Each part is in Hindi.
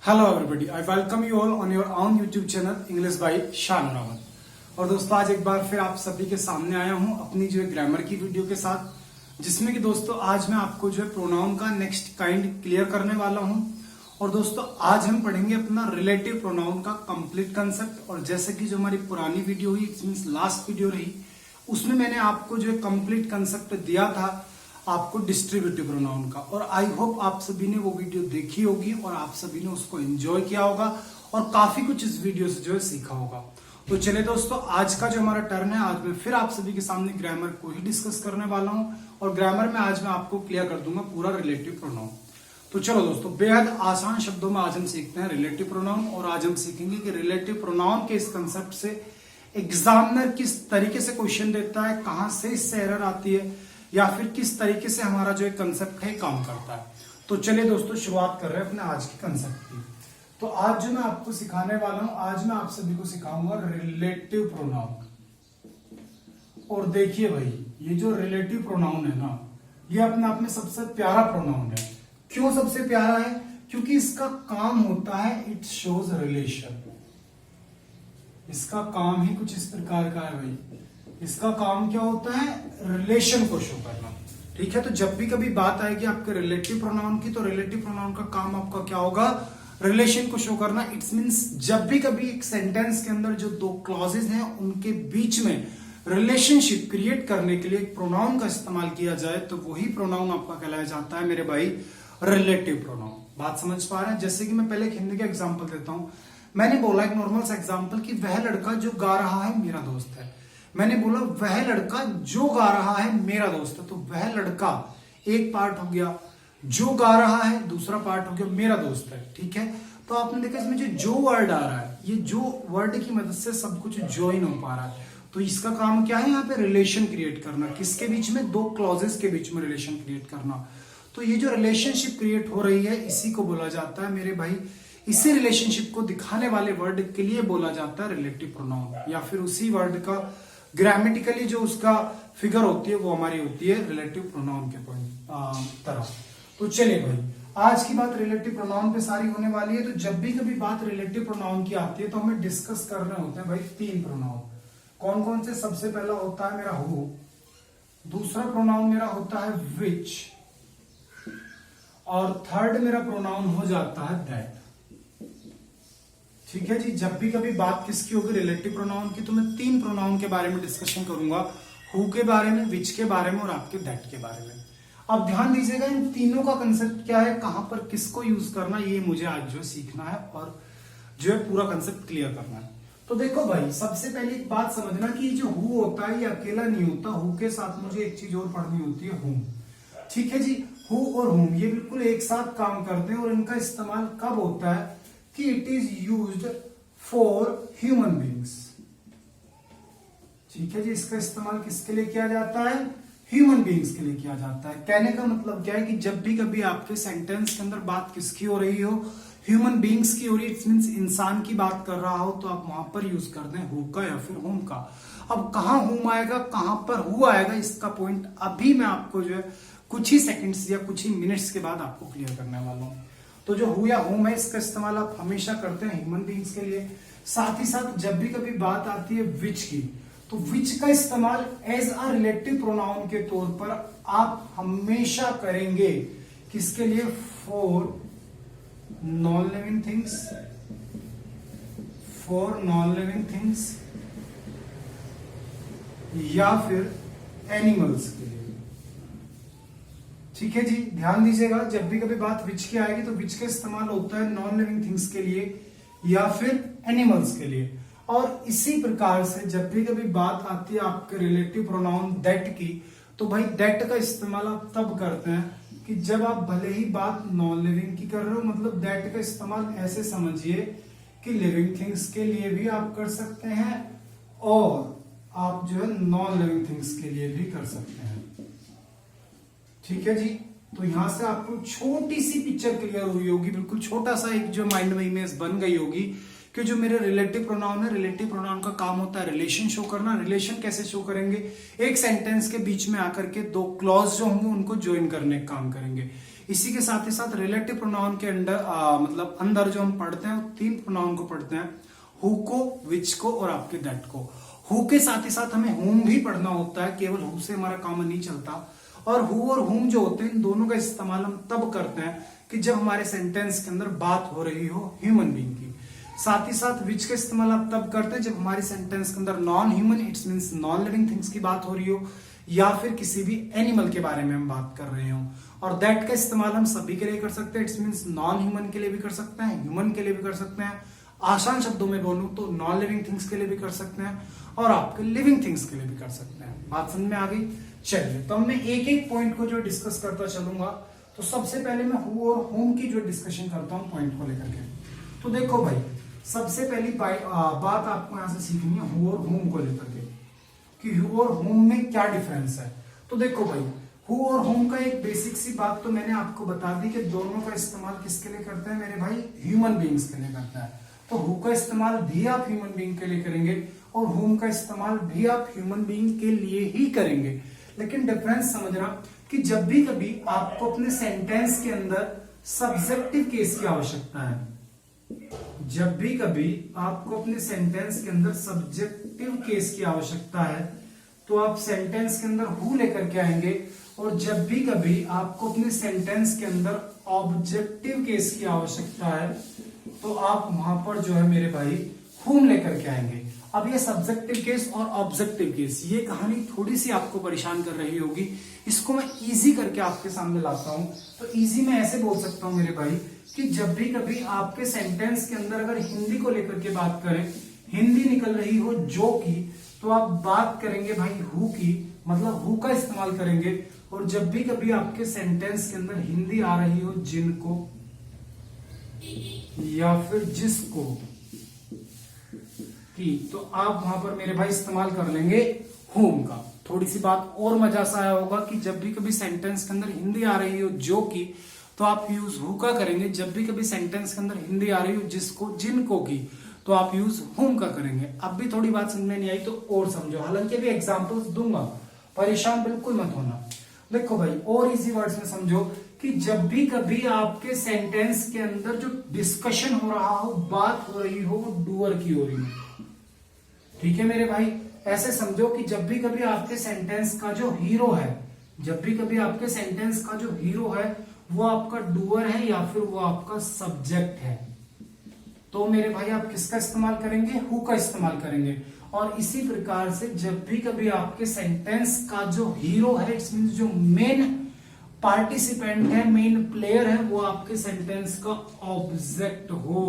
Hello everybody, I welcome you all on your own YouTube channel English by शान रावत। और दोस्तों आज एक बार फिर आप सभी के सामने आया हूं अपनी जो है ग्रामर की वीडियो के साथ, जिसमें कि दोस्तों आज मैं आपको जो है प्रोनाउन का नेक्स्ट काइंड क्लियर करने वाला हूं। और दोस्तों आज हम पढ़ेंगे अपना रिलेटिव प्रोनाउन का कंप्लीट कंसेप्ट। और जैसे कि जो हमारी पुरानी वीडियो हुई, इट मींस लास्ट वीडियो रही, उसमें मैंने आपको जो है कंप्लीट कंसेप्ट दिया था आपको डिस्ट्रीब्यूटिव प्रोनाउन का। और आई होप आप सभी ने वो वीडियो देखी होगी और आप सभी ने उसको एंजॉय किया होगा और काफी कुछ इस वीडियो से जो है सीखा होगा। तो चलिए दोस्तों, आज का जो हमारा टर्न है, आज मैं फिर आप सभी के सामने ग्रामर को ही डिस्कस करने वाला हूं। और ग्रामर में आज मैं आपको क्लियर कर दूंगा पूरा रिलेटिव प्रोनाउन। तो चलो दोस्तों, बेहद आसान शब्दों में आज हम सीखते हैं रिलेटिव प्रोनाउन। और आज हम सीखेंगे कि रिलेटिव प्रोनाउन के इस कंसेप्ट से एग्जामिनर किस तरीके से क्वेश्चन देता है, कहां से इससे एरर आती है, या फिर किस तरीके से हमारा जो कंसेप्ट है काम करता है। तो चलिए दोस्तों, शुरुआत कर रहे हैं अपने आज के कंसेप्ट की। तो आज जो मैं आपको सिखाने वाला हूं, आज मैं आप सभी को सिखाऊंगा रिलेटिव प्रोनाउन। और देखिए भाई, ये जो रिलेटिव प्रोनाउन है ना, ये अपने आप में सबसे प्यारा प्रोनाउन है। क्यों सबसे प्यारा है? क्योंकि इसका काम होता है इट शोज रिलेशन। इसका काम ही कुछ इस प्रकार का है भाई। इसका काम क्या होता है? रिलेशन को शो करना। ठीक है, तो जब भी कभी बात आएगी आपके रिलेटिव प्रोनाउन की, तो रिलेटिव प्रोनाउन का काम आपका क्या होगा? रिलेशन को शो करना। इट्स मींस जब भी कभी एक सेंटेंस के अंदर जो दो क्लॉजेज हैं उनके बीच में रिलेशनशिप क्रिएट करने के लिए एक प्रोनाउन का इस्तेमाल किया जाए, तो वही प्रोनाउन आपका कहलाया जाता है मेरे भाई रिलेटिव प्रोनाउन। बात समझ पा रहे हैं? जैसे कि मैं पहले एक हिंदी का एग्जाम्पल देता हूं। मैंने बोला एक नॉर्मल सा एग्जाम्पल कि वह लड़का जो गा रहा है मेरा दोस्त है। मैंने बोला वह लड़का जो गा रहा है मेरा दोस्त है। तो वह लड़का एक पार्ट हो गया, जो गा रहा है दूसरा पार्ट हो गया मेरा दोस्त है। ठीक है, तो आपने देखा इसमें जो वर्ड आ रहा है, ये जो वर्ड की मदद से सब कुछ ज्वाइन हो पा रहा है। तो इसका काम क्या है? यहाँ पे रिलेशन क्रिएट करना। किसके बीच में? दो क्लॉजेस के बीच में रिलेशन क्रिएट करना। तो ये जो रिलेशनशिप क्रिएट हो रही है, इसी को बोला जाता है मेरे भाई, इसी रिलेशनशिप को दिखाने वाले वर्ड के लिए बोला जाता है रिलेटिव प्रोनाउन। या फिर उसी वर्ड का ग्रामेटिकली जो उसका फिगर होती है वो हमारी होती है रिलेटिव प्रोनाउन के तरह। तो चलिए भाई, आज की बात रिलेटिव प्रोनाउन पे सारी होने वाली है। तो जब भी कभी बात रिलेटिव प्रोनाउन की आती है तो हमें डिस्कस कर रहे होते हैं भाई तीन प्रोनाउन। कौन कौन से? सबसे पहला होता है मेरा हु, दूसरा प्रोनाउन मेरा होता है विच, और थर्ड मेरा प्रोनाउन हो जाता है दैट। ठीक है जी, जब भी कभी बात किसकी होगी? रिलेटिव प्रोनाउन की। तो मैं तीन प्रोनाउन के बारे में डिस्कशन करूंगा, हु के बारे में, विच के बारे में और आपके दैट के बारे में। अब ध्यान दीजिएगा, इन तीनों का कंसेप्ट क्या है, कहां पर किसको यूज करना, ये मुझे आज जो सीखना है और जो है पूरा कंसेप्ट क्लियर करना है। तो देखो भाई, सबसे पहले एक बात समझना कि जो हु होता है ये अकेला नहीं होता। हु के साथ मुझे एक चीज और पढ़नी होती है, हुम। ठीक है जी, हु और हुम ये बिल्कुल एक साथ काम करते हैं। और इनका इस्तेमाल कब होता है? कि it is used for human beings. ठीक है जी, इसका इस्तेमाल किसके लिए किया जाता है? ह्यूमन बींग्स के लिए किया जाता है। कहने का मतलब क्या है कि जब भी कभी आपके सेंटेंस के अंदर बात किसकी हो रही हो? ह्यूमन बींग्स की हो रही है, इट मींस इंसान की बात कर रहा हो, तो आप वहां पर यूज कर दें हु का या फिर हुम का। अब कहां हुम आएगा, कहां पर हु आएगा, इसका पॉइंट अभी मैं आपको जो है कुछ ही सेकंड्स या कुछ ही मिनट्स के बाद आपको क्लियर करने वाला हूं। तो जो हु या हुम है, इसका इस्तेमाल आप हमेशा करते हैं ह्यूमन बींग्स के लिए। साथ ही साथ जब भी कभी बात आती है विच की, तो विच का इस्तेमाल एज अ रिलेटिव प्रोनाउन के तौर पर आप हमेशा करेंगे। किसके लिए? For non living things, for non living things या फिर एनिमल्स के लिए। ठीक है जी, ध्यान दीजिएगा, जब भी कभी बात विच की आएगी तो विच का इस्तेमाल होता है नॉन लिविंग थिंग्स के लिए या फिर एनिमल्स के लिए। और इसी प्रकार से जब भी कभी बात आती है आपके रिलेटिव प्रोनाउन दैट की, तो भाई दैट का इस्तेमाल आप तब करते हैं कि जब आप भले ही बात नॉन लिविंग की कर रहे हो, मतलब दैट का इस्तेमाल ऐसे समझिए कि लिविंग थिंग्स के लिए भी आप कर सकते हैं और आप जो है नॉन लिविंग थिंग्स के लिए भी कर सकते हैं। ठीक है जी, तो यहां से आपको छोटी सी पिक्चर क्लियर हुई होगी, बिल्कुल छोटा सा एक जो माइंड में इमेज बन गई होगी कि जो मेरे रिलेटिव प्रोनाउन है, रिलेटिव प्रोनाउन का काम होता है रिलेशन शो करना। रिलेशन कैसे शो करेंगे? एक सेंटेंस के बीच में आकर के दो क्लॉज जो होंगे उनको ज्वाइन करने का काम करेंगे। इसी के साथ ही साथ रिलेटिव प्रोनाउन के अंदर मतलब अंदर जो हम पढ़ते हैं 3 प्रोनाउन को पढ़ते हैं, हु को, विच को और आपके दैट को। हु के साथ ही साथ हमें हुम भी पढ़ना होता है, केवल हु से हमारा काम नहीं चलता। और हु और हुम जो होते हैं इन दोनों का इस्तेमाल हम तब करते हैं कि जब हमारे सेंटेंस के अंदर बात हो रही हो ह्यूमन बीइंग की। साथ ही साथ विच का इस्तेमाल आप तब करते हैं जब हमारे सेंटेंस के अंदर non human, it's means non living things की बात हो रही हो या फिर किसी भी एनिमल के बारे में हम बात कर रहे हो। और दैट का इस्तेमाल हम सभी के लिए कर सकते हैं, इट्स मींस नॉन ह्यूमन के लिए भी कर सकते हैं, ह्यूमन के लिए भी कर सकते हैं। आसान शब्दों में बोलूं तो नॉन लिविंग थिंग्स के लिए भी कर सकते हैं और आपके लिविंग थिंग्स के लिए भी कर सकते हैं। बात समझ में आ गई? चलिए, तो मैं एक एक पॉइंट को जो डिस्कस करता चलूंगा। तो सबसे पहले मैं हु और हुम की जो डिस्कशन करता हूं पॉइंट को लेकर के। तो देखो भाई, सबसे पहली बात आपको यहां से सीखनी है हु और हुम को लेकर के कि हु और हुम में क्या डिफरेंस है। तो देखो भाई, हु और हुम का एक बेसिक सी बात तो मैंने आपको बता दी कि दोनों का इस्तेमाल किसके लिए करते हैं मेरे भाई? ह्यूमन बीइंग्स के लिए करता है। तो हु का इस्तेमाल भी आप ह्यूमन बीइंग के लिए करेंगे और हुम का इस्तेमाल भी आप ह्यूमन बीइंग के लिए ही करेंगे। लेकिन डिफरेंस समझना कि जब भी कभी आपको अपने सेंटेंस के अंदर सब्जेक्टिव केस की आवश्यकता है, जब भी कभी आपको अपने सेंटेंस के अंदर सब्जेक्टिव केस की आवश्यकता है तो आप सेंटेंस के अंदर हु लेकर के आएंगे। और जब भी कभी आपको अपने सेंटेंस के अंदर ऑब्जेक्टिव केस की आवश्यकता है तो आप वहां पर जो है मेरे भाई हुम लेकर के आएंगे। अब ये सब्जेक्टिव केस और ऑब्जेक्टिव केस, ये कहानी थोड़ी सी आपको परेशान कर रही होगी, इसको मैं इजी करके आपके सामने लाता हूं। तो इजी मैं ऐसे बोल सकता हूं मेरे भाई कि जब भी कभी आपके सेंटेंस के अंदर अगर हिंदी को लेकर के बात करें, हिंदी निकल रही हो जो की, तो आप बात करेंगे भाई हु की, मतलब हु का इस्तेमाल करेंगे। और जब भी कभी आपके सेंटेंस के अंदर हिंदी आ रही हो जिनको या फिर जिसको की, तो आप वहां पर मेरे भाई इस्तेमाल कर लेंगे हुम का। थोड़ी सी बात और मजा सा आया होगा कि जब भी कभी सेंटेंस के अंदर हिंदी आ रही हो जो की, तो आप यूज हु का करेंगे। जब भी कभी सेंटेंस के अंदर हिंदी आ रही हो जिसको, जिनको की, तो आप यूज हुम का करेंगे। अब भी थोड़ी बात समझ में नहीं आई तो और समझो, हालांकि अभी एग्जांपल्स दूंगा, परेशान बिल्कुल मत होना। देखो भाई, और इजी वर्ड्स में समझो कि जब भी कभी आपके सेंटेंस के अंदर जो डिस्कशन हो रहा हो, बात हो रही हो, वो डूअर की हो रही हो, ठीक है मेरे भाई? ऐसे समझो कि जब भी कभी आपके सेंटेंस का जो हीरो है, जब भी कभी आपके सेंटेंस का जो हीरो है वो आपका डूअर है या फिर वो आपका सब्जेक्ट है, तो मेरे भाई आप किसका इस्तेमाल करेंगे? हु का इस्तेमाल करेंगे। और इसी प्रकार से जब भी कभी आपके सेंटेंस का जो हीरो है, इट्स मींस जो मेन पार्टिसिपेंट है, मेन प्लेयर है, वो आपके सेंटेंस का ऑब्जेक्ट हो,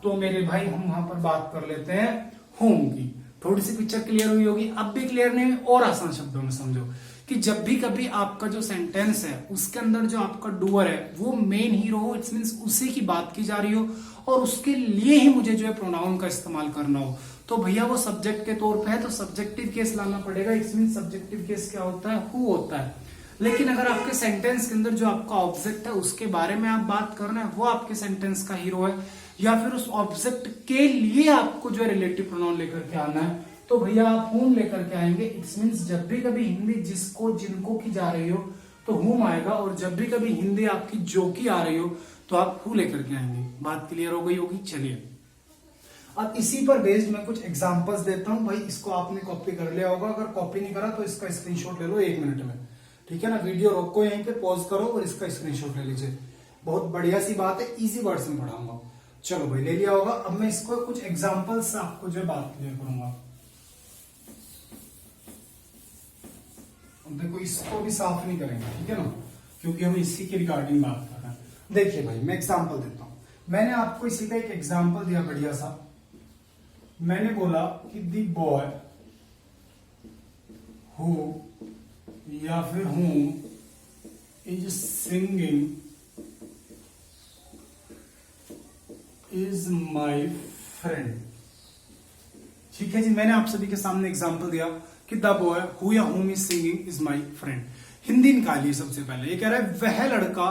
तो मेरे भाई हम वहां पर बात कर लेते हैं हुम की। थोड़ी सी पिक्चर क्लियर हुई होगी? अब भी क्लियर नहीं हुई और आसान शब्दों में समझो कि जब भी कभी आपका जो सेंटेंस है उसके अंदर जो आपका डूअर है वो मेन हीरो हो, इट्स मींस उसी की बात की जा रही हो और उसके लिए ही मुझे जो है प्रोनाउन का इस्तेमाल करना हो, तो भैया वो सब्जेक्ट के तौर पे है तो सब्जेक्टिव केस लाना पड़ेगा। इट्स मींस सब्जेक्टिव केस क्या होता है? हु होता है। लेकिन अगर आपके सेंटेंस के अंदर जो आपका ऑब्जेक्ट है उसके बारे में आप बात कर रहे हैं, वो आपके सेंटेंस का हीरो है या फिर उस ऑब्जेक्ट के लिए आपको जो है रिलेटिव प्रोनाउन लेकर के आना है, तो भैया आप हुम लेकर के आएंगे। इट्स मींस जब भी कभी हिंदी जिसको, जिनको की जा रही हो तो हुम आएगा, और जब भी कभी हिंदी आपकी जो की आ रही हो तो आप हु लेकर के आएंगे। बात क्लियर हो गई होगी? चलिए, अब इसी पर बेस्ड मैं कुछ एग्जांपल्स देता हूं। भाई इसको आपने कॉपी कर लिया होगा, अगर कॉपी नहीं करा तो इसका स्क्रीनशॉट ले लो 1 मिनट में, ठीक है ना? वीडियो रोको, यहीं पे पॉज करो और इसका स्क्रीनशॉट ले लीजिए। बहुत बढ़िया सी बात है, इजी वर्ड्स में पढ़ाऊंगा। चलो भाई, ले लिया होगा। अब मैं इसको कुछ एग्जांपल्स से आपको जो है बात क्लियर करूंगा। देखो, इसको भी साफ नहीं करेंगे, ठीक है ना, क्योंकि हम इसी के रिगार्डिंग बात कर रहे हैं। देखिए भाई, मैं एग्जांपल देता हूं। मैंने आपको इसी का एक एग्जांपल दिया बढ़िया सा। मैंने बोला कि द बॉय हु या फिर whom is singing is my friend. ठीक है जी, मैंने आप सभी के सामने एग्जांपल दिया कि द बॉय हु या whom is singing is my friend. Hindi निकालिए सबसे पहले। ये कह रहा है वह लड़का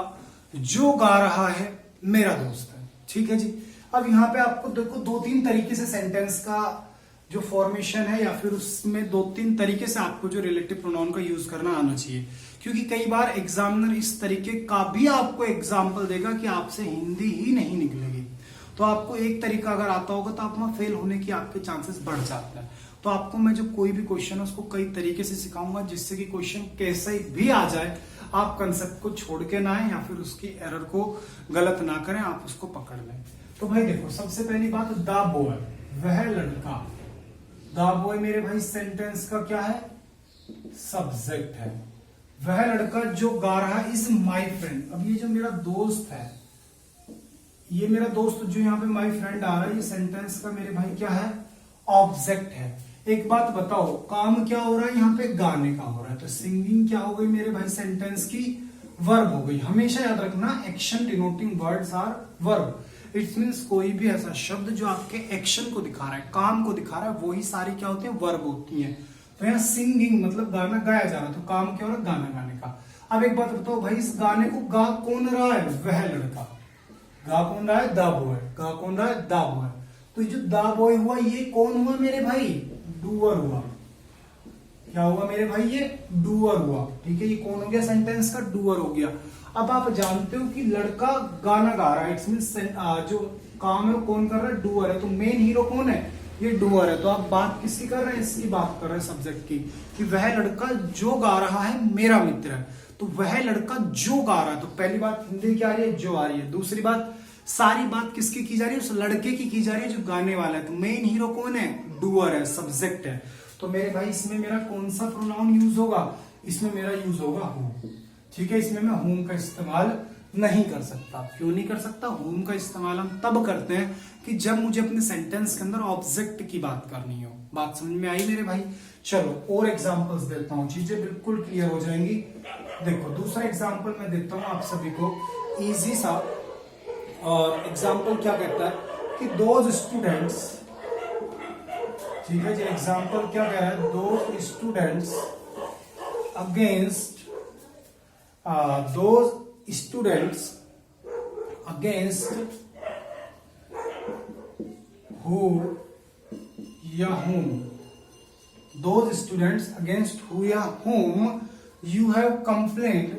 जो गा रहा है मेरा दोस्त है। ठीक है जी। अब यहाँ पे आपको देखो दो तीन तरीके से सेंटेंस का जो फॉर्मेशन है या फिर उसमें दो तीन तरीके से आपको जो रिलेटिव प्रोनाउन का यूज करना आना चाहिए, क्योंकि कई बार एग्जामिनर इस तरीके का भी आपको एग्जाम्पल देगा कि आपसे हिंदी ही नहीं निकलेगी। तो आपको एक तरीका अगर आता होगा तो आप वहां फेल होने की आपके चांसेस बढ़ जाते हैं। तो आपको मैं जो कोई भी क्वेश्चन है उसको कई तरीके से सिखाऊंगा, जिससे कि क्वेश्चन कैसे भी आ जाए आप कंसेप्ट को छोड़ के ना आए या फिर उसकी एरर को गलत ना करें, आप उसको पकड़ लें। तो भाई देखो, सबसे पहली बात, द बॉय, वह लड़का। द बॉय मेरे भाई सेंटेंस का क्या है? सब्जेक्ट है। वह लड़का जो गा रहा है इज माई फ्रेंड। अब ये जो मेरा दोस्त है, ये मेरा दोस्त जो यहाँ पे माई फ्रेंड आ रहा है, ये सेंटेंस का मेरे भाई क्या है? ऑब्जेक्ट है। एक बात बताओ, काम क्या हो रहा है यहाँ पे? गाने का हो रहा है। तो सिंगिंग क्या हो गई मेरे भाई? सेंटेंस की वर्ब हो गई। हमेशा याद रखना, action denoting words are verb. It means कोई भी ऐसा शब्द जो आपके एक्शन को दिखा रहा है, काम को दिखा रहा है, वही सारी क्या होती है? वर्ब होती है। तो यहाँ सिंगिंग मतलब गाना गाया जा रहा है, तो काम क्या हो रहा है? गाना गाने का। अब एक बात बताओ भाई, इस गाने को गा कौन रहा है? वह लड़का। गा कौन रहा है? The boy. गा कौन रहा है? The boy. तो ये जो द बॉय हुआ, ये कौन हुआ मेरे भाई? डूअर हुआ। क्या हुआ मेरे भाई? ये डूअर हुआ। ठीक है, ये कौन हो गया? सेंटेंस का डूअर हो गया। अब आप जानते हो कि लड़का गाना गा रहा है, इट्स मींस जो काम है वो कौन कर रहा है? डूअर है। तो मेन हीरो कौन है? ये डूअर है। तो आप बात किसकी कर रहे हैं? इसकी बात कर रहे हैं, सब्जेक्ट की, कि वह लड़का जो गा रहा है मेरा मित्र है। तो वह लड़का जो गा रहा है, तो पहली बात हिंदी क्या आ रही है? जो आ रही है। दूसरी बात, सारी बात किसकी की जा रही है? उस लड़के की की जा रही है जो गाने वाला है। तो मेन हीरो कौन है? डूअर है, सब्जेक्ट है। तो मेरे भाई इसमें मेरा कौन सा प्रोनाउन यूज होगा? इसमें मेरा यूज होगा हूम। ठीक है, इसमें मैं हूम का इस्तेमाल नहीं कर सकता। क्यों नहीं कर सकता? हूम का इस्तेमाल हम तब करते हैं कि जब मुझे अपने सेंटेंस के अंदर ऑब्जेक्ट की बात करनी हो। बात समझ में आई मेरे भाई? चलो और एग्जांपल्स देता हूं, चीजें बिल्कुल क्लियर हो जाएंगी। देखो, दूसरा एग्जांपल मैं देता हूं आप सभी को, इजी सा। और एग्जाम्पल क्या कहता है कि दोज स्टूडेंट्स, ठीक है जी, एग्जाम्पल क्या कह रहा है? Those students against those students against who या whom, those students against who या whom you have complained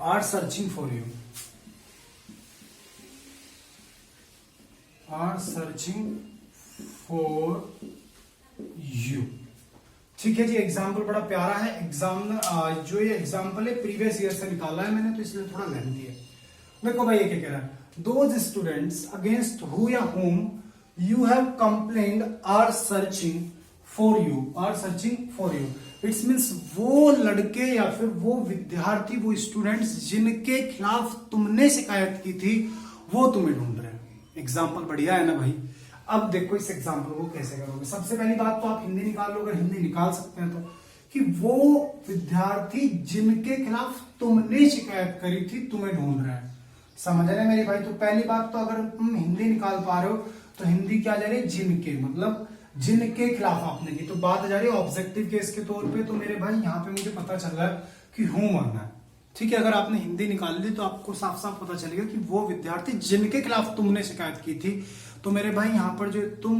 are searching for you, ठीक है जी। एग्जाम्पल बड़ा प्यारा है। जो ये एग्जाम्पल है प्रीवियस ईयर से निकाला है मैंने, तो इसलिए थोड़ा लेंथी है। देखो भाई, ये क्या कह रहा है? दोज स्टूडेंट्स अगेंस्ट हु या whom you have complained are searching for you। It's means वो लड़के या फिर वो विद्यार्थी, वो स्टूडेंट्स जिनके खिलाफ तुमने शिकायत की थी, वो तुम्हें ढूंढ रहे हैं। एग्जाम्पल बढ़िया है ना भाई? अब देखो इस एग्जाम्पल को कैसे करोगे। सबसे पहली बात तो आप हिंदी निकाल लो, अगर हिंदी निकाल सकते हैं तो, कि वो विद्यार्थी जिनके खिलाफ तुमने शिकायत करी थी तुम्हें ढूंढ रहे हैं। समझ रहे हैं मेरे भाई? तो पहली बात तो अगर तुम हिंदी निकाल पा रहे हो तो हिंदी क्या जा रही है? जिनके, मतलब जिनके खिलाफ आपने की। तो बात जा रही है ऑब्जेक्टिव केस के तौर पे। तो मेरे भाई यहाँ पे मुझे पता चल रहा है कि हूं आना है। ठीक है, अगर आपने हिंदी निकाल ली तो आपको साफ साफ पता चलेगा कि वो विद्यार्थी जिनके खिलाफ तुमने शिकायत की थी। तो मेरे भाई यहाँ पर जो तुम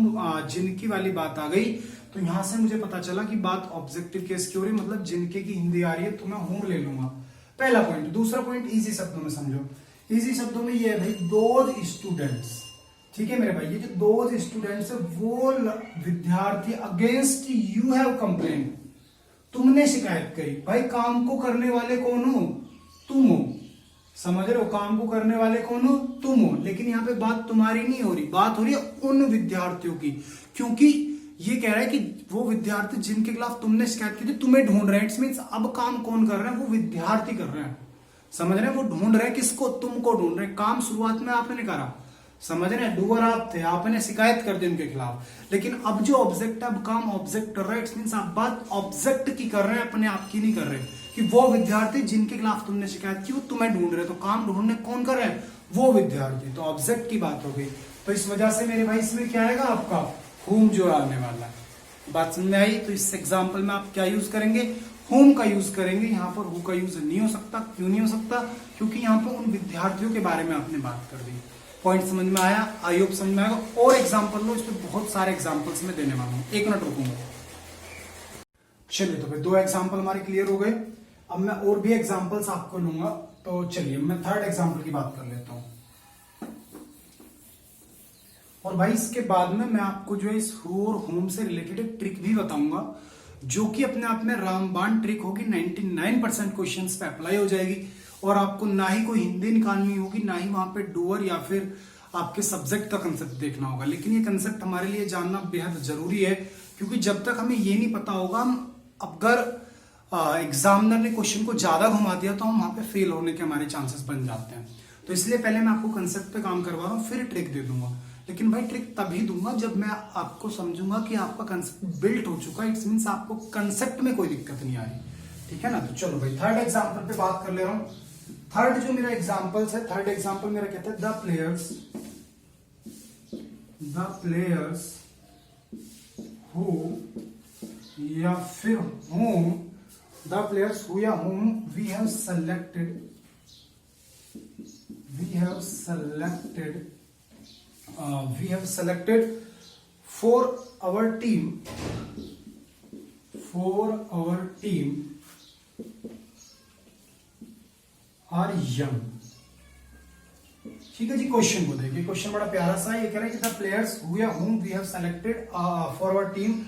जिनकी वाली बात आ गई, तो यहां से मुझे पता चला कि बात ऑब्जेक्टिव केस की हो रही, मतलब जिनके की हिंदी आ रही है, तो मैं हूं ले लूंगा। पहला पॉइंट। दूसरा पॉइंट इजी शब्दों में समझो। इजी शब्दों में ये है भाई, दोज स्टूडेंट्स। ठीक है मेरे भाई, ये जो दोज स्टूडेंट्स है वो विद्यार्थी अगेंस्ट यू हैव कंप्लेन, तुमने शिकायत करी। भाई काम को करने वाले कौन हो? तुम हो। समझ रहे हो? काम को करने वाले कौन हो? तुम हो। लेकिन यहाँ पे बात तुम्हारी नहीं हो रही, बात हो रही है उन विद्यार्थियों की, क्योंकि ये कह रहा है कि वो विद्यार्थी जिनके खिलाफ तुमने शिकायत की थी तुम्हें ढूंढ रहे हैं। इट्स मीन्स अब काम कौन कर रहे हैं? वो विद्यार्थी कर रहे हैं। समझ रहे हैं? वो ढूंढ रहे हैं किसको? तुमको ढूंढ रहे हैं। काम शुरुआत में आपने करा, समझ रहे हैं? डूअर आप थे, आपने शिकायत कर दी उनके खिलाफ। लेकिन अब जो ऑब्जेक्ट है, अब काम ऑब्जेक्ट कर रहा है। इट्स मीन्स आप बात ऑब्जेक्ट की कर रहे हैं, अपने आप की नहीं कर रहे, कि वो विद्यार्थी जिनके खिलाफ तुमने शिकायत की वो तुम्हें ढूंढ रहे। तो काम ढूंढने कौन कर रहे हैं? वो विद्यार्थी। तो ऑब्जेक्ट की बात हो गई। तो इस वजह से मेरे भाई इसमें क्या आएगा आपका? whom जो आने वाला है। बात समझ में आई? तो इस एग्जाम्पल में आप क्या यूज करेंगे? होम का यूज करेंगे। यहाँ पर हु का यूज नहीं हो सकता। क्यों नहीं हो सकता? क्योंकि यहाँ पर उन विद्यार्थियों के बारे में आपने बात कर दी। पॉइंट समझ में आया? आई होप समझ में आएगा। और एग्जाम्पल लो, इस पर बहुत सारे एग्जाम्पल्स में देने वाला हूँ। 1 मिनट रुकूंगा। चलिए, तो फिर 2 एग्जाम्पल हमारे क्लियर हो गए। अब मैं और भी एग्जाम्पल्स आपको लूंगा। तो चलिए मैं 3rd एग्जाम्पल की बात कर लेता हूं। और भाई इसके बाद में मैं आपको जो है इस हु और होम से रिलेटेड एक ट्रिक भी बताऊंगा, जो कि अपने आप में रामबाण ट्रिक होगी। 99% क्वेश्चंस पे अप्लाई हो जाएगी। और आपको ना ही कोई हिंदी निकालनी होगी, ना ही वहां पे डूअर या फिर आपके सब्जेक्ट का कंसेप्ट देखना होगा। लेकिन ये कंसेप्ट हमारे लिए जानना बेहद जरूरी है, क्योंकि जब तक हमें ये नहीं पता होगा, हम अगर एग्जामिनर ने क्वेश्चन को ज्यादा घुमा दिया तो हम वहां पे फेल होने के हमारे चांसेस बन जाते हैं। तो इसलिए पहले मैं आपको कंसेप्ट पे काम करवा रहा हूँ, फिर ट्रिक दे दूंगा। लेकिन भाई ट्रिक तभी दूंगा जब मैं आपको समझूंगा कि आपका कंसेप्ट बिल्ट हो चुका है। इट्स मीन्स आपको कंसेप्ट में कोई दिक्कत नहीं आ रही। ठीक है ना? तो चलो भाई 3rd एग्जाम्पल पे बात कर ले रहा हूं। 3rd जो मेरा एग्जाम्पल है, 3rd एग्जाम्पल मेरा कहता है द प्लेयर्स हु या फिर होम, द प्लेयर्स हु या whom we have selected for our team are young। ठीक है जी। क्वेश्चन को देखिए, क्वेश्चन बड़ा प्यारा सा है। ये कह रहा है कि द प्लेयर्स हु या whom we have selected for our team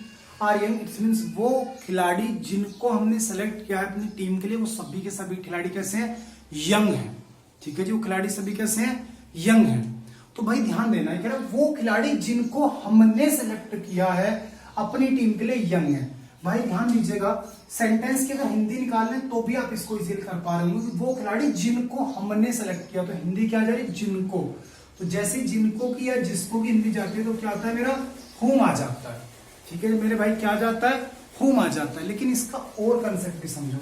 are young. It's means वो खिलाड़ी जिनको हमने सेलेक्ट किया है अपनी टीम के लिए, वो सभी के सभी खिलाड़ी कैसे हैं? यंग हैं। ठीक है जी। वो खिलाड़ी सभी कैसे हैं? यंग हैं। तो भाई ध्यान देना है, कह रहा है वो खिलाड़ी जिनको हमने सेलेक्ट किया है अपनी टीम के लिए यंग है। भाई ध्यान दीजिएगा, सेंटेंस की अगर हिंदी निकालने तो भी आप इसको इजीली कर पा रहे होंगे। वो खिलाड़ी जिनको हमने सेलेक्ट किया, तो हिंदी क्या जा रही है? जिनको। तो जैसे जिनको की या जिसको की हिंदी जाती है तो क्या आता है मेरा? होम आ जाता है। ठीक है मेरे भाई, क्या जाता है? होम आ जाता है। लेकिन इसका और कंसेप्ट भी समझो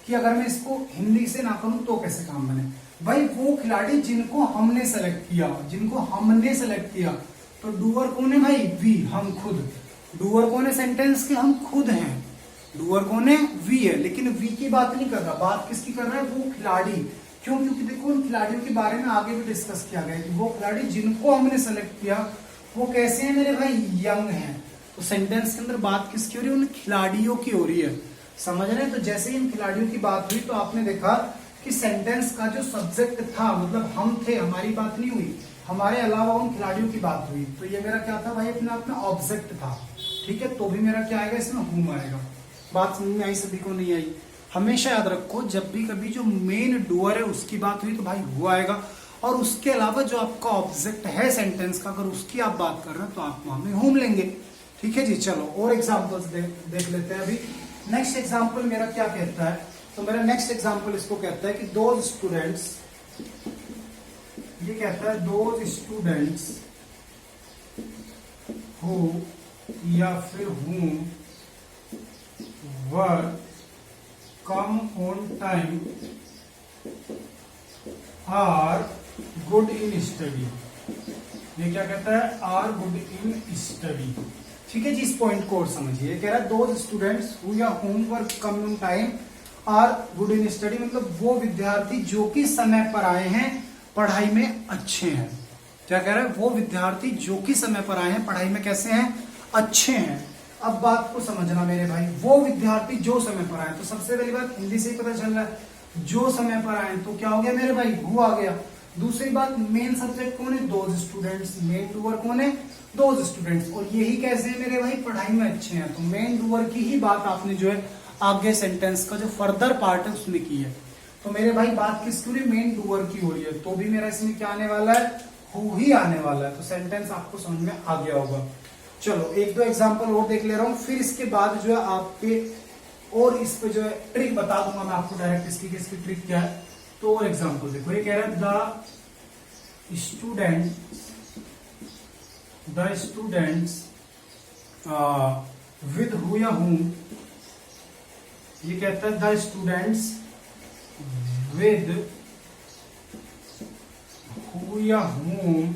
कि अगर मैं इसको हिंदी से ना करूं तो कैसे काम बने। भाई वो खिलाड़ी जिनको हमने सेलेक्ट किया, तो डूअर कौन है भाई? वी, हम खुद। डूअर कौन है सेंटेंस के? हम खुद हैं। डूअर कौन है? वी है। लेकिन वी की बात नहीं कर रहा, बात किसकी कर रहा है? वो खिलाड़ी। क्यों? क्योंकि देखो उन खिलाड़ियों के बारे में आगे भी डिस्कस किया गया कि वो खिलाड़ी जिनको हमने सेलेक्ट किया वो कैसे हैं मेरे भाई? यंग हैं। तो सेंटेंस के अंदर बात किसकी हो रही है? उन खिलाड़ियों की हो रही है। समझ रहे हैं? तो जैसे ही इन खिलाड़ियों की बात हुई तो आपने देखा कि सेंटेंस का जो सब्जेक्ट था, मतलब हम थे, हमारी बात नहीं हुई, हमारे अलावा उन खिलाड़ियों की बात हुई। तो ये मेरा क्या था भाई? अपने आप में ऑब्जेक्ट था। ठीक है, तो भी मेरा क्या आएगा? इसमें हुम आएगा। बात समझ में आई? सभी को नहीं आई? हमेशा याद रखो, जब भी कभी जो मेन डूअर है उसकी बात हुई तो भाई हु आएगा, और उसके अलावा जो आपका ऑब्जेक्ट है सेंटेंस का, अगर उसकी आप बात कर रहे हैं तो आप वहां में होम लेंगे। ठीक है जी। चलो और एग्जाम्पल्स देख लेते हैं। अभी नेक्स्ट एग्जाम्पल मेरा क्या कहता है? तो मेरा नेक्स्ट एग्जाम्पल इसको कहता है कि दोज स्टूडेंट्स, ये कहता है दोज स्टूडेंट्स हु या फिर whom were come on time are good in study. ये क्या कहता है? Are good in study. ठीक है जी। इस पॉइंट को और समझिए। कह रहा है दोज स्टूडेंट्स हु या whom were come on time are good in study, मतलब वो विद्यार्थी जो कि समय पर आए हैं पढ़ाई में अच्छे हैं। क्या कह रहा है? वो विद्यार्थी जो कि समय पर आए हैं पढ़ाई में कैसे हैं? अच्छे हैं। अब बात को समझना मेरे भाई, वो विद्यार्थी जो समय पर आए, तो सबसे पहली बात हिंदी से ही पता चल रहा है जो समय पर आए, तो क्या हो गया मेरे भाई? हु आ गया। दूसरी बात, मेन सब्जेक्ट कौन है? Those students. मेन डूअर कौन है? Those students. और यही कैसे है मेरे भाई? पढ़ाई में अच्छे हैं। तो मेन डूअर की ही बात आपने जो है आगे सेंटेंस का जो फर्दर पार्ट है उसमें की है। तो मेरे भाई बात किसकी हो रही है? मेन डूअर की हो रही है। तो भी मेरा इसमें क्या आने वाला है? हु ही आने वाला है। तो सेंटेंस आपको समझ में आ गया होगा। चलो 1-2 एग्जाम्पल और देख ले रहा हूं, फिर इसके बाद जो है आपके और इस पे जो है ट्रिक बता दूंगा मैं आपको डायरेक्ट इसकी ट्रिक क्या है। तो और एग्जाम्पल देखो, ये कह रहा है द स्टूडेंट्स विद हु या हूम, ये कहता है द स्टूडेंट्स विद हु या whom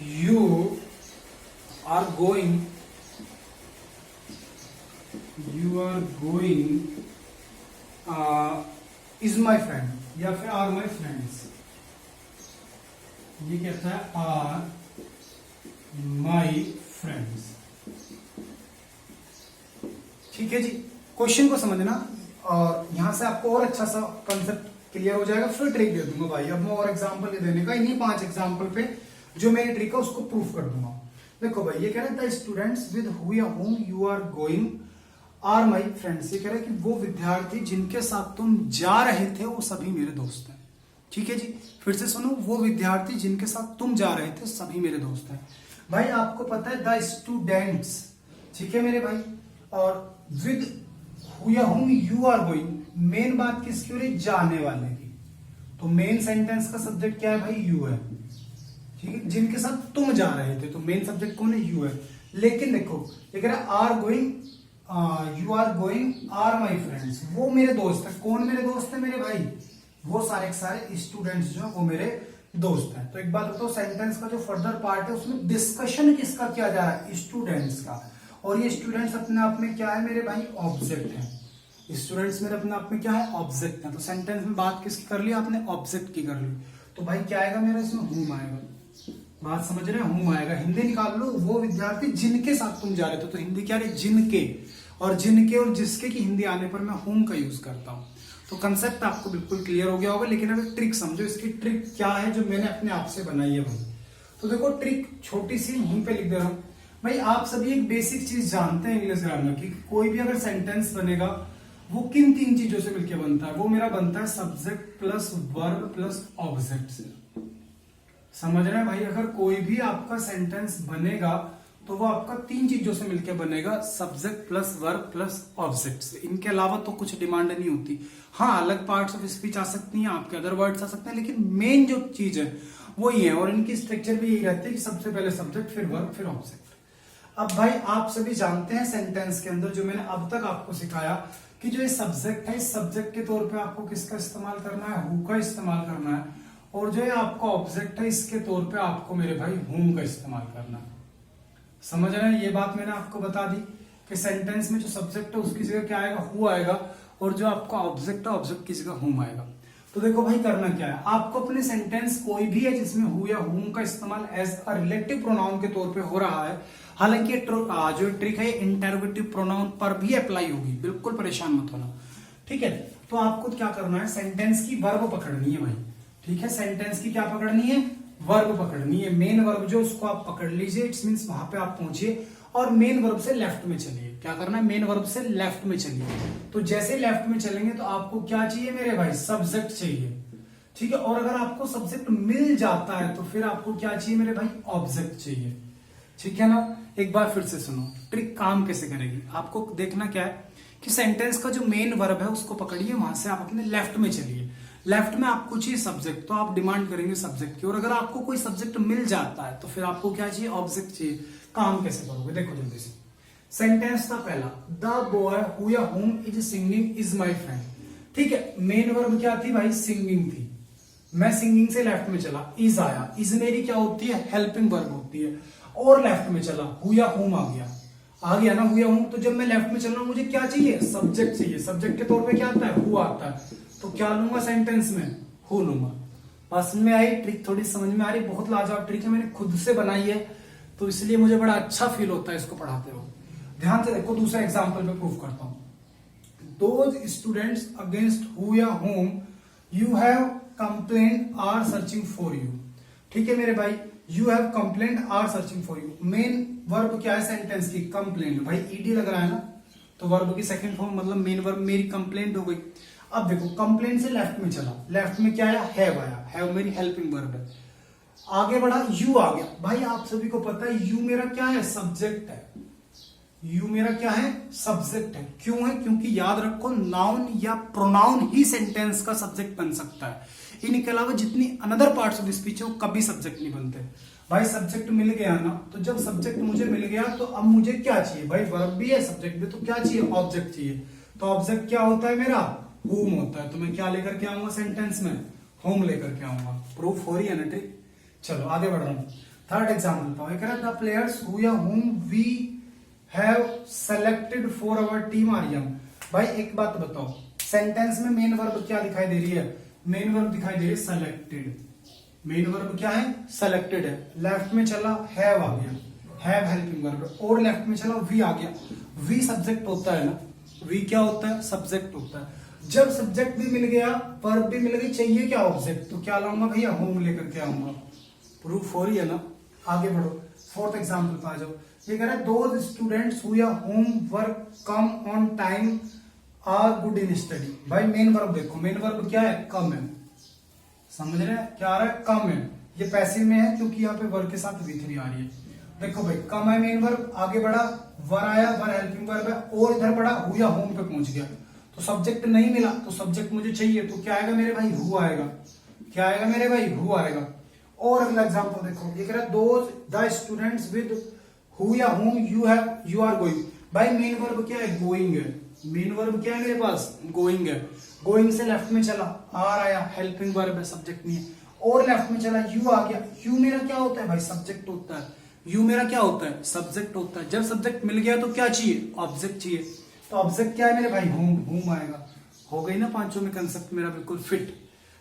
you are going you are going is my friend या फिर आर माई फ्रेंड्स, ये कहता है आर माई फ्रेंड्स। ठीक है जी, क्वेश्चन को समझना और यहां से आपको और अच्छा सा कंसेप्ट क्लियर हो जाएगा। फिर ट्रिक दे दूंगा भाई, अब मैं और एग्जांपल देने का, इन्हीं 5 एग्जांपल पे जो मेरी ट्रिक है उसको प्रूफ कर दूंगा। देखो भाई, ये कह रहा है the students with whom you are going are my friends. ये कह रहा है कि वो विद्यार्थी जिनके साथ तुम जा रहे थे वो सभी मेरे दोस्त हैं। ठीक है जी, फिर से सुनो, वो विद्यार्थी जिनके साथ तुम जा रहे थे सभी मेरे दोस्त हैं। भाई आपको पता है द स्टूडेंट्स, ठीक है मेरे भाई, और with whom you are going, main बात किसकी हो रही, जाने वाले की। तो मेन सेंटेंस का सब्जेक्ट क्या है भाई, यू है। ठीक है, जिनके साथ तुम जा रहे थे, तो मेन सब्जेक्ट कौन है, यू है। लेकिन देखो ये कह रहा है are going, you are going are my friends, वो मेरे दोस्त है। कौन मेरे दोस्त है मेरे भाई, वो सारे के सारे स्टूडेंट्स जो वो मेरे दोस्त हैं। तो एक बात बताओ, सेंटेंस का जो फर्दर पार्ट है उसमें डिस्कशन किसका किया जा रहा है, स्टूडेंट्स का। और ये स्टूडेंट्स अपने आप में क्या है मेरे भाई, ऑब्जेक्ट है। स्टूडेंट्स मेरे अपने आप में क्या है, ऑब्जेक्ट है। तो सेंटेंस में बात किसकी कर ली आपने, ऑब्जेक्ट की कर ली। तो भाई क्या आएगा मेरा इसमें, हुम आएगा। बात समझ रहे हैं, हुम आएगा। हिंदी निकाल लो, वो विद्यार्थी जिनके साथ तुम जा रहे थे, तो हिंदी क्या रही, जिनके। और जिनके और जिसके की हिंदी आने पर मैं हुम का यूज करता हूं। तो कंसेप्ट आपको बिल्कुल क्लियर हो गया होगा। लेकिन अगर ट्रिक समझो, इसकी ट्रिक क्या है जो मैंने अपने आप से बनाई है भाई। तो देखो ट्रिक छोटी सी यहीं पे लिख दे रहा हूं भाई। आप सभी एक बेसिक चीज जानते हैं इंग्लिश ग्रामर की, कोई भी अगर सेंटेंस बनेगा वो किन 3 चीजों से मिलकर बनता है, वो मेरा बनता है subject plus verb plus object से। समझ रहे हैं भाई, अगर कोई भी आपका सेंटेंस बनेगा तो वो आपका 3 चीजों से मिलकर बनेगा, subject plus verb plus object से। इनके अलावा तो कुछ डिमांड नहीं होती। हाँ, अलग पार्ट्स ऑफ स्पीच आ सकती हैं, आपके अदर वर्ड्स आ सकते हैं, लेकिन मेन जो चीज है वो ये है। और इनकी स्ट्रक्चर भी यही रहती है कि सबसे पहले सब्जेक्ट, फिर वर्ब, फिर ऑब्जेक्ट। अब भाई आप सभी जानते हैं सेंटेंस के अंदर जो मैंने अब तक आपको सिखाया कि जो ये सब्जेक्ट है, इस सब्जेक्ट के तौर पे आपको किसका इस्तेमाल करना है, हु का इस्तेमाल करना है। और जो ये आपका ऑब्जेक्ट है, इसके तौर पे आपको मेरे भाई हुम का इस्तेमाल करना है। समझ रहे हैं, ये बात मैंने आपको बता दी कि सेंटेंस में जो सब्जेक्ट है उसकी जगह क्या आएगा, हु आएगा। और जो आपका ऑब्जेक्ट है, ऑब्जेक्ट की जगह हुम आएगा। तो देखो भाई करना क्या है, आपको अपने सेंटेंस कोई भी है जिसमें हु या हुम का इस्तेमाल एज अ रिलेटिव प्रोनाउन के तौर पे हो रहा है, हालांकि जो ट्रिक है इंटरोगेटिव प्रोनाउन पर भी अप्लाई होगी, बिल्कुल परेशान मत होना। ठीक है, तो आपको क्या करना है, सेंटेंस की वर्ब पकड़नी है भाई। ठीक है, सेंटेंस की क्या पकड़नी है, वर्ब पकड़नी है। मेन वर्ब जो उसको आप पकड़ लीजिए, इट्स मींस वहां पे आप पहुंचिए और मेन वर्ब से लेफ्ट में चलिए। क्या करना है, मेन वर्ब से लेफ्ट में चलिए। तो जैसे लेफ्ट में चलेंगे तो आपको क्या चाहिए मेरे भाई, सब्जेक्ट चाहिए। ठीक है, और अगर आपको सब्जेक्ट मिल जाता है तो फिर आपको क्या चाहिए मेरे भाई, ऑब्जेक्ट चाहिए। ठीक है ना, एक बार फिर से सुनो, ट्रिक काम कैसे करेगी। आपको देखना क्या है कि सेंटेंस का जो मेन वर्ब है उसको पकड़िए, वहां से आप अपने लेफ्ट में चलिए। लेफ्ट में आपको चाहिए सब्जेक्ट, तो आप डिमांड करेंगे सब्जेक्ट की। और अगर आपको कोई सब्जेक्ट मिल जाता है तो फिर आपको क्या चाहिए, ऑब्जेक्ट चाहिए। काम कैसे करोगे, देखो जल्दी से। सेंटेंस का पहला, द बॉय हु या हुम is singing is my friend. ठीक है, मेन वर्ब क्या थी भाई, सिंगिंग थी। मैं सिंगिंग से लेफ्ट में चला, इज आया। इज मेरी क्या होती है, हेल्पिंग वर्ब होती है। और लेफ्ट में चला, हु या हुम आ गया ना, हु या हुम। तो जब मैं लेफ्ट में चल रहा हूं मुझे क्या चाहिए, सब्जेक्ट चाहिए। सब्जेक्ट के तौर पे क्या आता है, हु आता है। तो क्या लूंगा सेंटेंस में, हु लूंगा। पास में आई ट्रिक, थोड़ी समझ में आ रही, बहुत लाजवाब ट्रिक है, मैंने खुद से बनाई है तो इसलिए मुझे बड़ा अच्छा फील होता है इसको पढ़ाते हो। ध्यान से देखो, दूसरा एग्जांपल में प्रूफ करता हूं। दोज स्टूडेंट्स अगेंस्ट हु या whom you have complaint are searching for you. ठीक है मेरे भाई, you have complaint are searching for you. Main verb क्या है सेंटेंस की, कंप्लेंट। भाई ईडी लग रहा है ना, तो वर्ब की सेकंड फॉर्म मतलब मेन वर्ब मेरी कंप्लेंट हो गई। अब देखो, कंप्लेंट से लेफ्ट में चला, लेफ्ट में क्या आया, हैव आया। हैव मेरी हेल्पिंग वर्ब है। आगे बढ़ा, यू आ गया। भाई आप सभी को पता है यू मेरा क्या है, सब्जेक्ट है। यू मेरा क्या है, सब्जेक्ट है। क्यों है, क्योंकि याद रखो नाउन या प्रोनाउन ही सेंटेंस का सब्जेक्ट बन सकता है। इनके अलावा जितनी अनदर पार्ट्स ऑफ स्पीच है वो कभी सब्जेक्ट नहीं बनते। भाई सब्जेक्ट मिल गया ना, तो जब सब्जेक्ट मुझे मिल गया तो अब मुझे क्या चाहिए भाई, वर्ब भी है सब्जेक्ट भी, तो क्या चाहिए, ऑब्जेक्ट चाहिए। तो ऑब्जेक्ट क्या होता है मेरा, होम होता है। तो मैं क्या लेकर के आऊंगा सेंटेंस में, होम लेकर के आऊंगा। प्रूफ हो रही है ना ट्रिक। चलो आगे बढ़ रहा हूं। Third example the players who या whom we have selected for our team are young. भाई एक बात बताओ, सेंटेंस में मेन वर्ब क्या दिखाई दे रही है? मेन वर्ब दिखाई दे रही है सेलेक्टेड। मेन वर्ब क्या है? सेलेक्टेड है। लेफ्ट में चला हैव आ गया, हैव हेल्पिंग वर्ब, और लेफ्ट में चला वी आ गया। वी सब्जेक्ट होता है ना, वी क्या होता है? सब्जेक्ट होता है। जब सब्जेक्ट भी मिल गया, वर्ब भी मिल गई, चाहिए क्या? ऑब्जेक्ट। तो क्या लाऊंगा भैया? होम लेकर के आऊंगा। प्रूफ हो रही है ना? आगे बढ़ो, फोर्थ एग्जाम्पल पे आ जाओ। ये कह रहा है those students who whom were come on time are good in study. भाई मेन वर्ब देखो, मेन वर्ब क्या है? कम है। समझ रहे हैं क्या आ रहा है? कम है। ये पैसिव में है क्योंकि यहाँ पे वर्ब के साथ V3 आ रही है। देखो भाई कम है मेन वर्ब, आगे बढ़ा वर आया, वर हेल्पिंग वर्ब है, और इधर बढ़ा हु या होम पे पहुंच गया। तो सब्जेक्ट नहीं मिला, तो सब्जेक्ट मुझे चाहिए, तो क्या आएगा मेरे भाई? हु आएगा। क्या आएगा मेरे भाई? हु आएगा। और अगला एग्जांपल देखो, ये कह रहा है those the students with who या होम यू आर गोइंग। भाई मेन वर्ब क्या है? गोइंग है। मेन वर्ब क्या है मेरे पास? गोइंग है। गोइंग से लेफ्ट में चला, आर आया, हेल्पिंग वर्ब है, सब्जेक्ट नहीं है, और लेफ्ट में चला यू आ गया। यू मेरा क्या होता है भाई? सब्जेक्ट होता है। यू मेरा क्या होता है? सब्जेक्ट होता है। जब सब्जेक्ट मिल गया तो क्या चाहिए? ऑब्जेक्ट चाहिए। तो ऑब्जेक्ट क्या है मेरे भाई? होम। होम आएगा। हो गई ना पांचों में कंसेप्ट मेरा बिल्कुल फिट।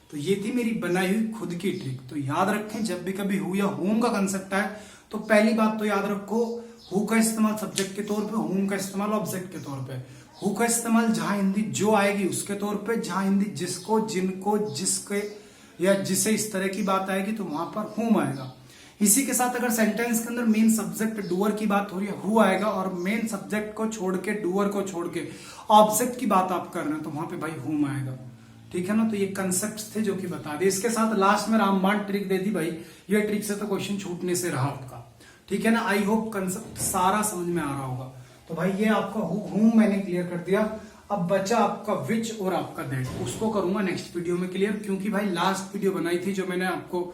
तो ये थी मेरी बनाई हुई खुद की ट्रिक। तो याद रखें, जब भी कभी हु या होम का कंसेप्ट आए तो पहली बात तो याद रखो, हु का इस्तेमाल सब्जेक्ट के तौर पे, होम का इस्तेमाल ऑब्जेक्ट के तौर पे। हु का इस्तेमाल जहां हिंदी जो आएगी उसके तौर पे, जहां हिंदी जिसको, जिनको, जिसके या जिसे इस तरह की बात आएगी तो वहां पर होम आएगा। इसी के साथ अगर सेंटेंस के अंदर मेन सब्जेक्ट डूअर की बात हो रही है, हु आएगा, और मेन सब्जेक्ट को छोड़ के, डूअर को छोड़ के ऑब्जेक्ट की बात आप कर रहे हैं तो वहां पे भाई होम आएगा। ठीक है ना? तो ये कंसेप्ट थे जो कि बता दिए। इसके साथ लास्ट में रामबाण ट्रिक दे दी भाई। ये ट्रिक से तो क्वेश्चन छूटने से रहा आपका। ठीक है ना? आई होप कंसेप्ट सारा समझ में आ रहा होगा। तो भाई ये आपका होम मैंने क्लियर कर दिया। अब बचा आपका विच और आपका दैट, उसको करूंगा नेक्स्ट वीडियो में क्लियर, क्योंकि भाई लास्ट वीडियो बनाई थी जो मैंने आपको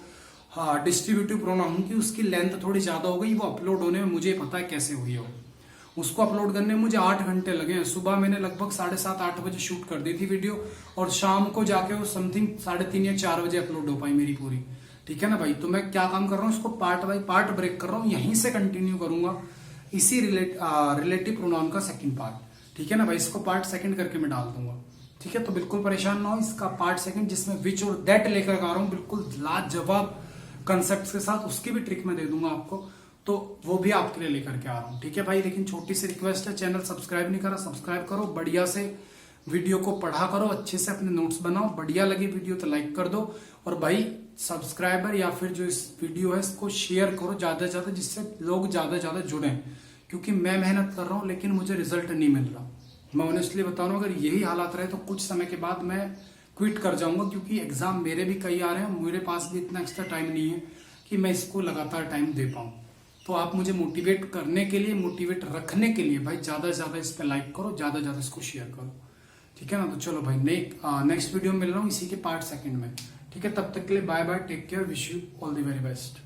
डिस्ट्रीब्यूटिव प्रोनाउन की, उसकी लेंथ थोड़ी ज्यादा हो गई। वो अपलोड होने में मुझे पता है कैसे हुई है। उसको अपलोड करने में मुझे 8 घंटे लगे हैं। सुबह मैंने लगभग 7:30-8 बजे शूट कर दी थी वीडियो, और शाम को जाके वो समथिंग 3:30 या 4 बजे अपलोड हो पाई मेरी पूरी। ठीक है ना भाई? तो मैं क्या काम कर रहा हूँ, इसको पार्ट बाय पार्ट ब्रेक कर रहा हूँ। यहीं से कंटिन्यू करूंगा इसी रिलेटिव प्रोनाउन का सेकंड पार्ट। ठीक है ना भाई? इसको पार्ट सेकंड करके मैं डाल दूंगा। ठीक है? तो बिल्कुल परेशान ना हो, इसका पार्ट सेकंड जिसमें विच और दैट लेकर आ रहा हूँ बिल्कुल लाजवाब कंसेप्ट के साथ, उसकी भी ट्रिक मैं दे दूंगा आपको। तो वो भी आपके लिए लेकर के आ रहा हूँ। ठीक है भाई? लेकिन छोटी सी रिक्वेस्ट है, चैनल सब्सक्राइब नहीं करा, सब्सक्राइब करो, बढ़िया से वीडियो को पढ़ा करो, अच्छे से अपने नोट्स बनाओ। बढ़िया लगी वीडियो तो लाइक कर दो, और भाई सब्सक्राइबर या फिर जो इस वीडियो है इसको शेयर करो ज्यादा से ज्यादा, जिससे लोग ज्यादा से ज्यादा जुड़े। क्योंकि मैं मेहनत कर रहा हूँ लेकिन मुझे रिजल्ट नहीं मिल रहा। मैं ऑनेस्टली बता रहा हूँ, अगर यही हालात रहे तो कुछ समय के बाद मैं क्विट कर जाऊंगा, क्योंकि एग्जाम मेरे भी कई आ रहे हैं, मेरे पास भी इतना एक्स्ट्रा टाइम नहीं है कि मैं इसको लगातार टाइम दे पाऊँ। तो आप मुझे मोटिवेट करने के लिए, मोटिवेट रखने के लिए भाई ज्यादा से ज्यादा इस पर लाइक करो, ज्यादा से ज्यादा इसको शेयर करो। ठीक है ना? तो चलो भाई नेक्स्ट वीडियो में मिल रहा हूँ इसी के पार्ट सेकंड में। ठीक है? तब तक के लिए bye bye, take care, wish you all the very best.